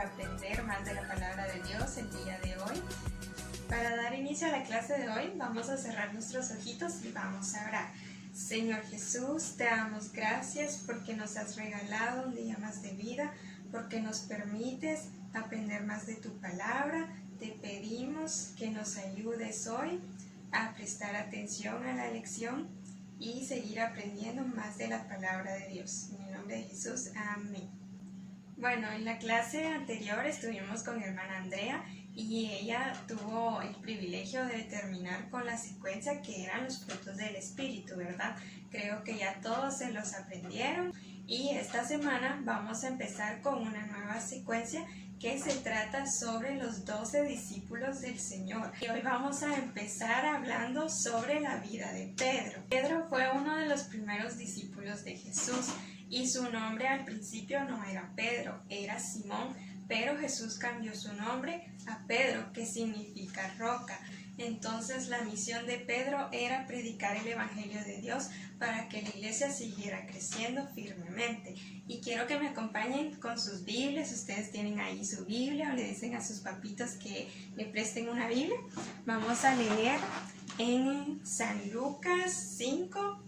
aprender más de la palabra de Dios el día de hoy. Para dar inicio a la clase de hoy, vamos a cerrar nuestros ojitos y vamos a orar. Señor Jesús, te damos gracias porque nos has regalado un día más de vida, porque nos permites aprender más de tu palabra. Te pedimos que nos ayudes hoy a prestar atención a la lección y seguir aprendiendo más de la palabra de Dios. En el nombre de Jesús, amén. Bueno, en la clase anterior estuvimos con hermana Andrea y ella tuvo el privilegio de terminar con la secuencia que eran los frutos del Espíritu, ¿verdad? Creo que ya todos se los aprendieron y esta semana vamos a empezar con una nueva secuencia que se trata sobre los 12 discípulos del Señor. Y hoy vamos a empezar hablando sobre la vida de Pedro. Pedro fue uno de los primeros discípulos de Jesús y su nombre al principio no era Pedro, era Simón, pero Jesús cambió su nombre a Pedro, que significa roca. Entonces la misión de Pedro era predicar el Evangelio de Dios para que la iglesia siguiera creciendo firmemente. Y quiero que me acompañen con sus Biblias. Ustedes tienen ahí su Biblia o le dicen a sus papitos que le presten una Biblia. Vamos a leer en San Lucas 5,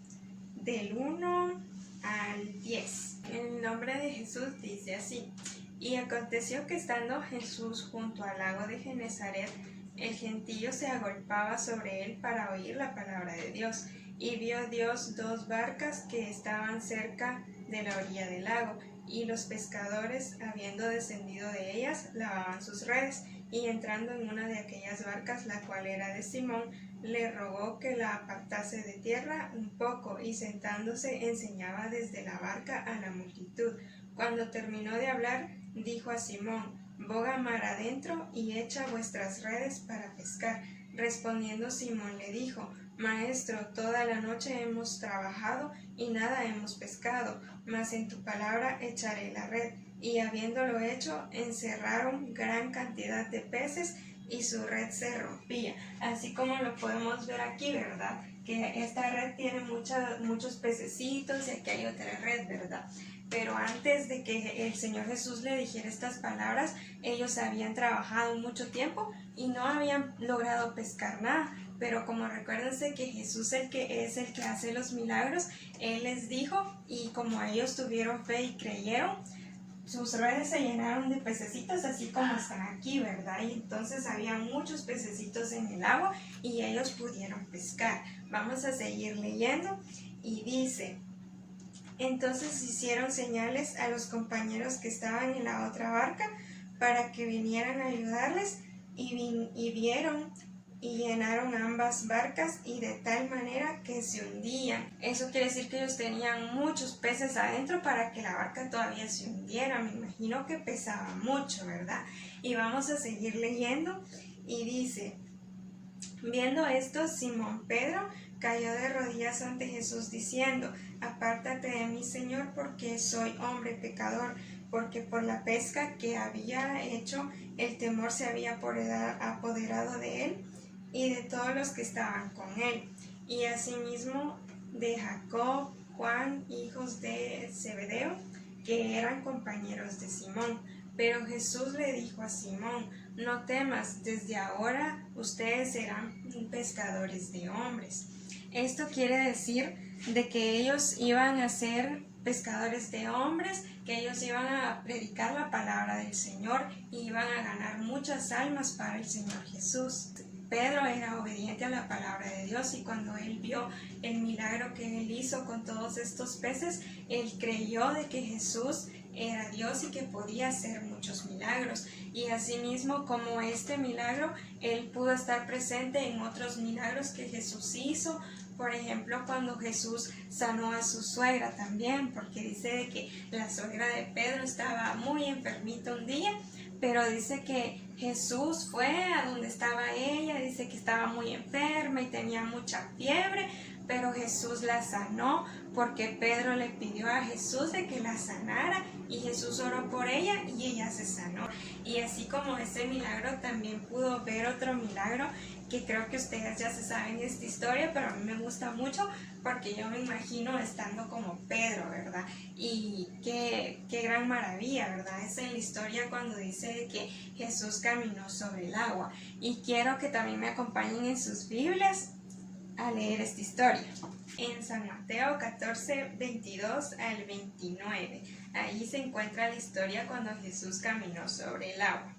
del 1 al 10. En el nombre de Jesús dice así: Y aconteció que estando Jesús junto al lago de Genesaret, el gentío se agolpaba sobre él para oír la palabra de Dios. Y vio Dios dos barcas que estaban cerca de la orilla del lago, y los pescadores, habiendo descendido de ellas, lavaban sus redes. Y entrando en una de aquellas barcas, la cual era de Simón, le rogó que la apartase de tierra un poco, y sentándose enseñaba desde la barca a la multitud. Cuando terminó de hablar, dijo a Simón: boga mar adentro y echa vuestras redes para pescar. Respondiendo Simón le dijo: Maestro, toda la noche hemos trabajado y nada hemos pescado, mas en tu palabra echaré la red. Y habiéndolo hecho, encerraron gran cantidad de peces y su red se rompía. Así como lo podemos ver aquí, ¿verdad? Que esta red tiene muchos pececitos y aquí hay otra red, ¿verdad? Pero antes de que el Señor Jesús le dijera estas palabras, ellos habían trabajado mucho tiempo y no habían logrado pescar nada. Pero como recuérdense que Jesús es el que hace los milagros, Él les dijo, y como ellos tuvieron fe y creyeron, sus redes se llenaron de pececitos, así como están aquí, ¿verdad? Y entonces había muchos pececitos en el agua y ellos pudieron pescar. Vamos a seguir leyendo y dice: Entonces hicieron señales a los compañeros que estaban en la otra barca para que vinieran a ayudarles, y vieron y llenaron ambas barcas, y de tal manera que se hundían. Eso quiere decir que ellos tenían muchos peces adentro para que la barca todavía se hundiera. Me imagino que pesaba mucho, ¿verdad? Y vamos a seguir leyendo y dice: Viendo esto, Simón Pedro cayó de rodillas ante Jesús diciendo: Apártate de mí, Señor, porque soy hombre pecador. Porque por la pesca que había hecho, el temor se había apoderado de él y de todos los que estaban con él. Y asimismo de Jacob, Juan, hijos de Zebedeo, que eran compañeros de Simón. Pero Jesús le dijo a Simón: No temas, desde ahora ustedes serán pescadores de hombres. Esto quiere decir de que ellos iban a ser pescadores de hombres, que ellos iban a predicar la palabra del Señor y iban a ganar muchas almas para el Señor Jesús. Pedro era obediente a la palabra de Dios, y cuando él vio el milagro que él hizo con todos estos peces, él creyó de que Jesús era Dios y que podía hacer muchos milagros. Y asimismo, como este milagro, él pudo estar presente en otros milagros que Jesús hizo. Por ejemplo, cuando Jesús sanó a su suegra también, porque dice de que la suegra de Pedro estaba muy enfermita un día, pero dice que Jesús fue a donde estaba ella, dice que estaba muy enferma y tenía mucha fiebre, pero Jesús la sanó porque Pedro le pidió a Jesús de que la sanara y Jesús oró por ella y ella se sanó. Y así como ese milagro, también pudo ver otro milagro que creo que ustedes ya se saben esta historia, pero a mí me gusta mucho porque yo me imagino estando como Pedro, ¿verdad? Y qué gran maravilla, ¿verdad? Es en la historia cuando dice que Jesús caminó sobre el agua. Y quiero que también me acompañen en sus Biblias a leer esta historia. En San Mateo 14, 22 al 29. Ahí se encuentra la historia cuando Jesús caminó sobre el agua.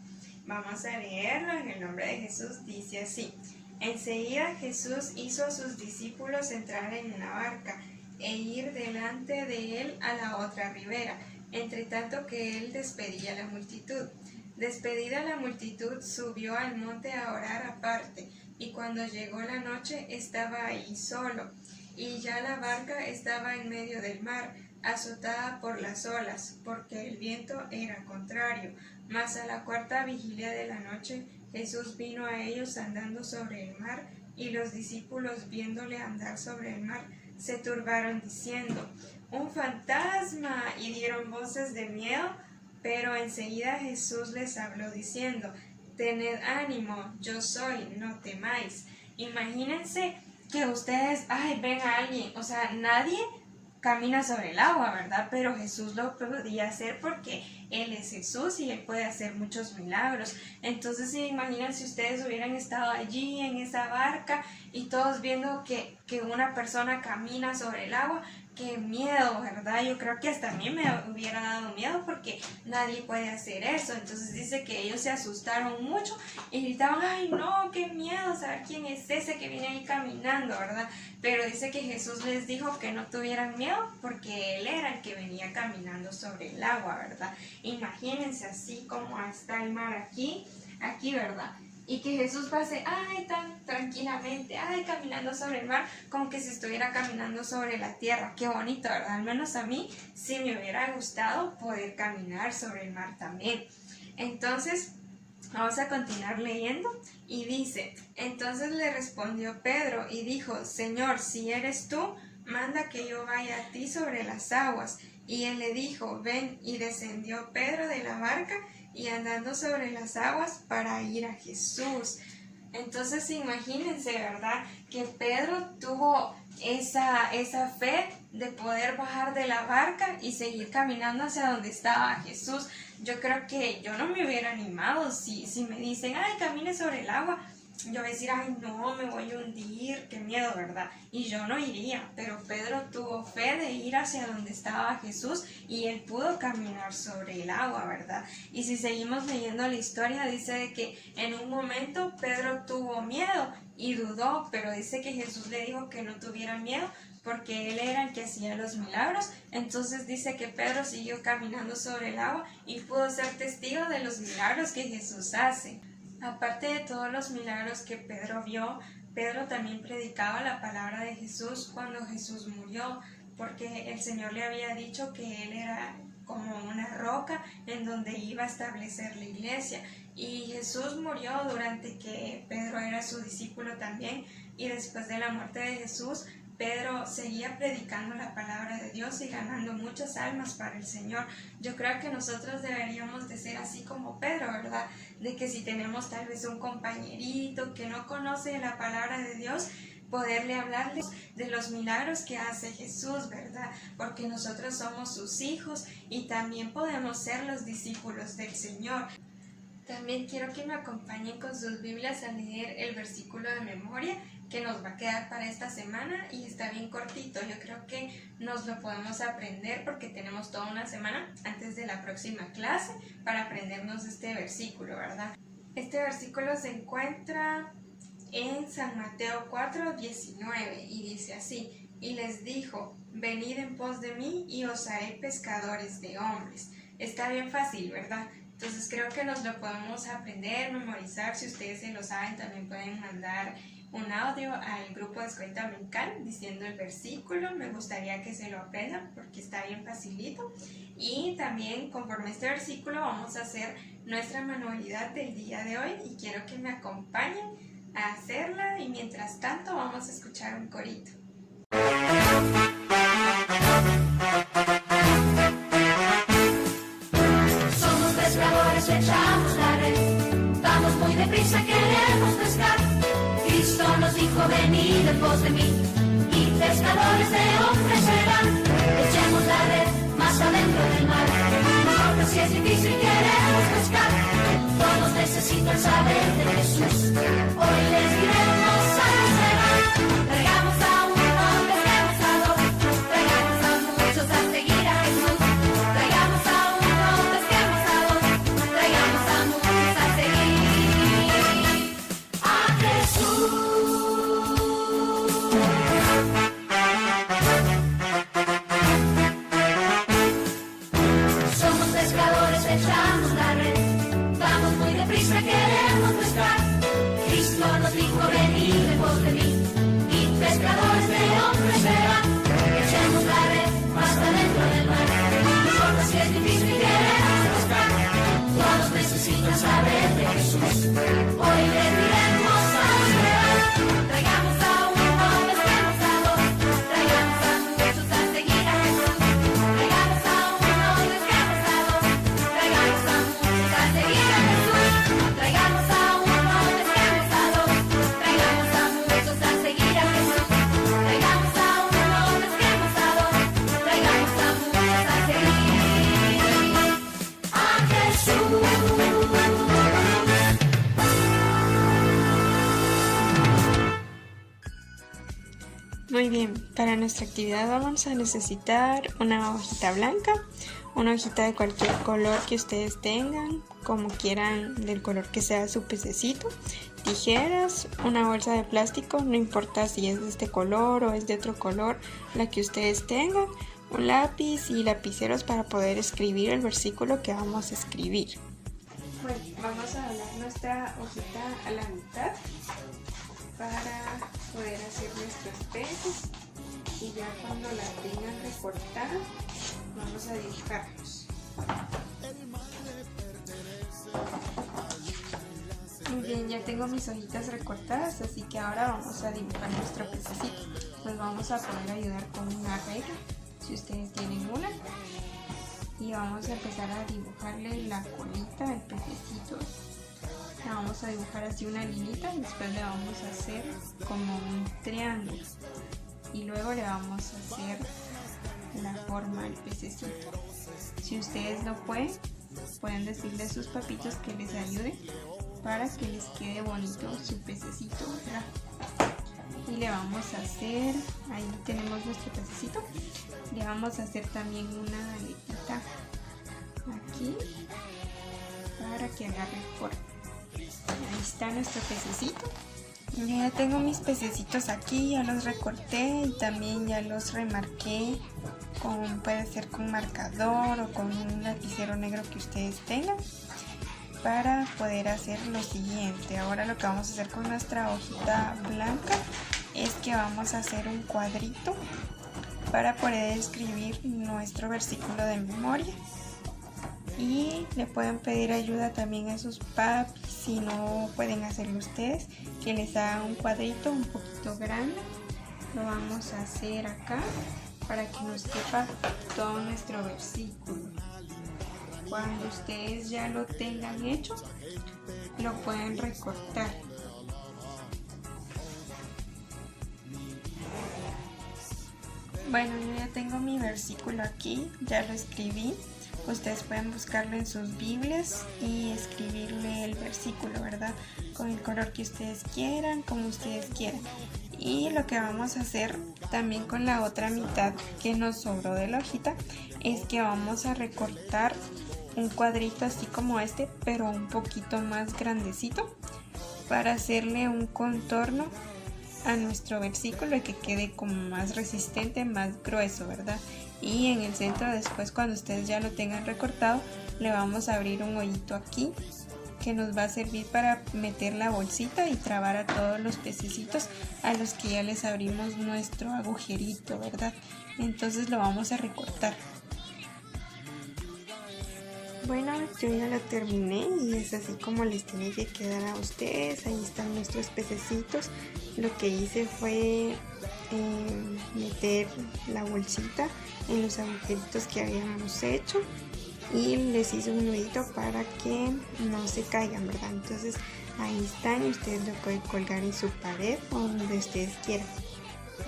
Vamos a leerlo en el nombre de Jesús. Dice así: enseguida Jesús hizo a sus discípulos entrar en una barca e ir delante de él a la otra ribera, entre tanto que él despedía a la multitud. Despedida la multitud, subió al monte a orar aparte, y cuando llegó la noche estaba ahí solo, y ya la barca estaba en medio del mar, azotada por las olas, porque el viento era contrario. Mas a la cuarta vigilia de la noche, Jesús vino a ellos andando sobre el mar, y los discípulos, viéndole andar sobre el mar, se turbaron diciendo: ¡un fantasma! Y dieron voces de miedo, pero enseguida Jesús les habló diciendo: tened ánimo, yo soy, no temáis. Imagínense que ustedes, ven a alguien, o sea, nadie camina sobre el agua, ¿verdad? Pero Jesús lo podía hacer porque Él es Jesús y Él puede hacer muchos milagros. Entonces se imaginan si ustedes hubieran estado allí en esa barca y todos viendo que una persona camina sobre el agua. ¡Qué miedo!, ¿verdad? Yo creo que hasta a mí me hubiera dado miedo porque nadie puede hacer eso. Entonces dice que ellos se asustaron mucho y gritaban: ¡ay no, qué miedo! ¿Saber quién es ese que viene ahí caminando, verdad? Pero dice que Jesús les dijo que no tuvieran miedo porque Él era el que venía caminando sobre el agua, ¿verdad? Imagínense así como está el mar aquí, ¿verdad? Y que Jesús pase, tan tranquilamente, caminando sobre el mar, como que si estuviera caminando sobre la tierra. Qué bonito, ¿verdad? Al menos a mí sí me hubiera gustado poder caminar sobre el mar también. Entonces, vamos a continuar leyendo y dice: entonces le respondió Pedro y dijo: Señor, si eres tú, manda que yo vaya a ti sobre las aguas. Y él le dijo: ven. Y descendió Pedro de la barca y andando sobre las aguas para ir a Jesús. Entonces imagínense, ¿verdad? Que Pedro tuvo esa fe de poder bajar de la barca y seguir caminando hacia donde estaba Jesús. Yo creo que yo no me hubiera animado si me dicen: camine sobre el agua. Yo voy a decir: no, me voy a hundir, qué miedo, ¿verdad? Y yo no iría, pero Pedro tuvo fe de ir hacia donde estaba Jesús y él pudo caminar sobre el agua, ¿verdad? Y si seguimos leyendo la historia, dice de que en un momento Pedro tuvo miedo y dudó, pero dice que Jesús le dijo que no tuviera miedo porque él era el que hacía los milagros. Entonces dice que Pedro siguió caminando sobre el agua y pudo ser testigo de los milagros que Jesús hace. Aparte de todos los milagros que Pedro vio, Pedro también predicaba la palabra de Jesús cuando Jesús murió, porque el Señor le había dicho que Él era como una roca en donde iba a establecer la iglesia. Y Jesús murió durante que Pedro era su discípulo también, y después de la muerte de Jesús, Pedro seguía predicando la palabra de Dios y ganando muchas almas para el Señor. Yo creo que nosotros deberíamos de ser así como Pedro, ¿verdad? De que si tenemos tal vez un compañerito que no conoce la palabra de Dios, poderle hablarles de los milagros que hace Jesús, ¿verdad? Porque nosotros somos sus hijos y también podemos ser los discípulos del Señor. También quiero que me acompañen con sus Biblias a leer el versículo de memoria que nos va a quedar para esta semana y está bien cortito. Yo creo que nos lo podemos aprender porque tenemos toda una semana antes de la próxima clase para aprendernos este versículo, ¿verdad? Este versículo se encuentra en San Mateo 4, 19 y dice así: y les dijo: venid en pos de mí y os haré pescadores de hombres. Está bien fácil, ¿verdad? Entonces creo que nos lo podemos aprender, memorizar. Si ustedes se lo saben, también pueden mandar un audio al grupo de Escuela Dominical diciendo el versículo. Me gustaría que se lo aprendan porque está bien facilito. Y también conforme este versículo vamos a hacer nuestra manualidad del día de hoy y quiero que me acompañen a hacerla y mientras tanto vamos a escuchar un corito. Somos pescadores, echamos la red, vamos muy deprisa, queremos pescar. Cristo nos dijo, venid en pos de mí, y pescadores de hombres serán. Echemos la red más adentro del mar, no importa si es difícil, queremos pescar. Todos necesitan saber de Jesús, hoy les diremos a será. Traigamos a uno, pesquemos a dos, traigamos a muchos a seguir a Jesús. Traigamos a uno, pesquemos a dos, traigamos a muchos a seguir a Jesús. Somos pescadores, echamos la red, vamos muy deprisa, queremos pescar. Cristo nos dijo, venid en pos de mí, y pescadores de hombres serán. Echemos la red más adentro del mar, no importa si es difícil, queremos pescar. Todos necesitan saber de Jesús, hoy les diremos a esperar. Traigamos a uno, pesquemos a dos, traigamos a muchos a seguir a Jesús. Traigamos a uno, pesquemos a dos, traigamos a muchos a seguir a Jesús. Traigamos a uno, pesquemos a dos, traigamos a muchos a seguir a Jesús. Traigamos a uno, pesquemos a dos, traigamos a muchos a seguir a Jesús. Muy bien, para nuestra actividad vamos a necesitar una hojita blanca, una hojita de cualquier color que ustedes tengan, como quieran, del color que sea su pececito, tijeras, una bolsa de plástico, no importa si es de este color o es de otro color, la que ustedes tengan, un lápiz y lapiceros para poder escribir el versículo que vamos a escribir. Bueno, vamos a doblar nuestra hojita a la mitad para poder hacer nuestros peces, y ya cuando la tengan recortada vamos a dibujarlos. Muy bien, ya tengo mis hojitas recortadas, así que ahora vamos a dibujar nuestro pececito. Nos vamos a poder ayudar con una regla, si ustedes tienen una, y vamos a empezar a dibujarle la colita al pececito. La vamos a dibujar así una linita, después le vamos a hacer como un triángulo y luego le vamos a hacer la forma al pececito. Si ustedes no pueden decirle a sus papitos que les ayuden para que les quede bonito su pececito, ¿verdad? Y le vamos a hacer, ahí tenemos nuestro pececito, le vamos a hacer también una aletita aquí para que agarre forma. Ahí está nuestro pececito. Yo ya tengo mis pececitos aquí, ya los recorté y también ya los remarqué puede ser con marcador o con un lapicero negro que ustedes tengan, para poder hacer lo siguiente. Ahora lo que vamos a hacer con nuestra hojita blanca es que vamos a hacer un cuadrito para poder escribir nuestro versículo de memoria. Y le pueden pedir ayuda también a sus papis, si no pueden hacerlo ustedes, que les hagan un cuadrito un poquito grande. Lo vamos a hacer acá para que nos quepa todo nuestro versículo. Cuando ustedes ya lo tengan hecho, lo pueden recortar. Bueno, yo ya tengo mi versículo aquí, ya lo escribí. Ustedes pueden buscarlo en sus Biblias y escribirle el versículo, ¿verdad? Con el color que ustedes quieran, como ustedes quieran. Y lo que vamos a hacer también con la otra mitad que nos sobró de la hojita es que vamos a recortar un cuadrito así como este, pero un poquito más grandecito, para hacerle un contorno a nuestro versículo y que quede como más resistente, más grueso, ¿verdad? Y en el centro, después, cuando ustedes ya lo tengan recortado, le vamos a abrir un hoyito aquí que nos va a servir para meter la bolsita y trabar a todos los pececitos a los que ya les abrimos nuestro agujerito, ¿verdad? Entonces lo vamos a recortar. Bueno, yo ya lo terminé y es así como les tiene que quedar a ustedes. Ahí están nuestros pececitos. Lo que hice fue meter la bolsita en los agujeritos que habíamos hecho y les hice un nudito para que no se caigan, ¿verdad? Entonces ahí están y ustedes lo pueden colgar en su pared o donde ustedes quieran.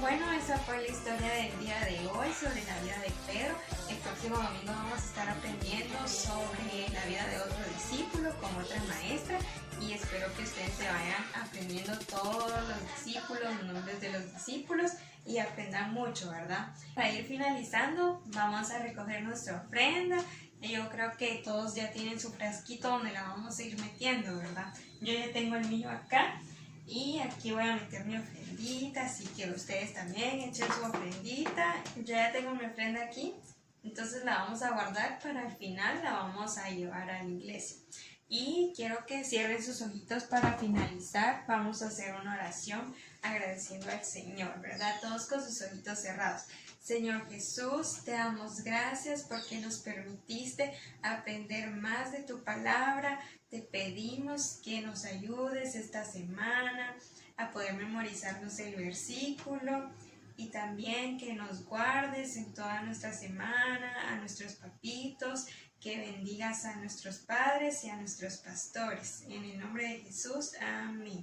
Bueno, esa fue la historia del día de hoy sobre la vida de Pedro. El próximo domingo vamos a estar aprendiendo sobre la vida de otro discípulo con otra maestra y espero que ustedes se vayan aprendiendo todos los discípulos, los nombres de los discípulos y aprendan mucho, ¿verdad? Para ir finalizando, vamos a recoger nuestra ofrenda. Yo creo que todos ya tienen su frasquito donde la vamos a ir metiendo, ¿verdad? Yo ya tengo el mío acá. Y aquí voy a meter mi ofrendita, así que ustedes también echen su ofrendita. Yo ya tengo mi ofrenda aquí, entonces la vamos a guardar para el final, la vamos a llevar a la iglesia. Y quiero que cierren sus ojitos para finalizar. Vamos a hacer una oración agradeciendo al Señor, ¿verdad? Todos con sus ojitos cerrados. Señor Jesús, te damos gracias porque nos permitiste aprender más de tu palabra. Te pedimos que nos ayudes esta semana a poder memorizarnos el versículo y también que nos guardes en toda nuestra semana, a nuestros papitos, que bendigas a nuestros padres y a nuestros pastores. En el nombre de Jesús, amén.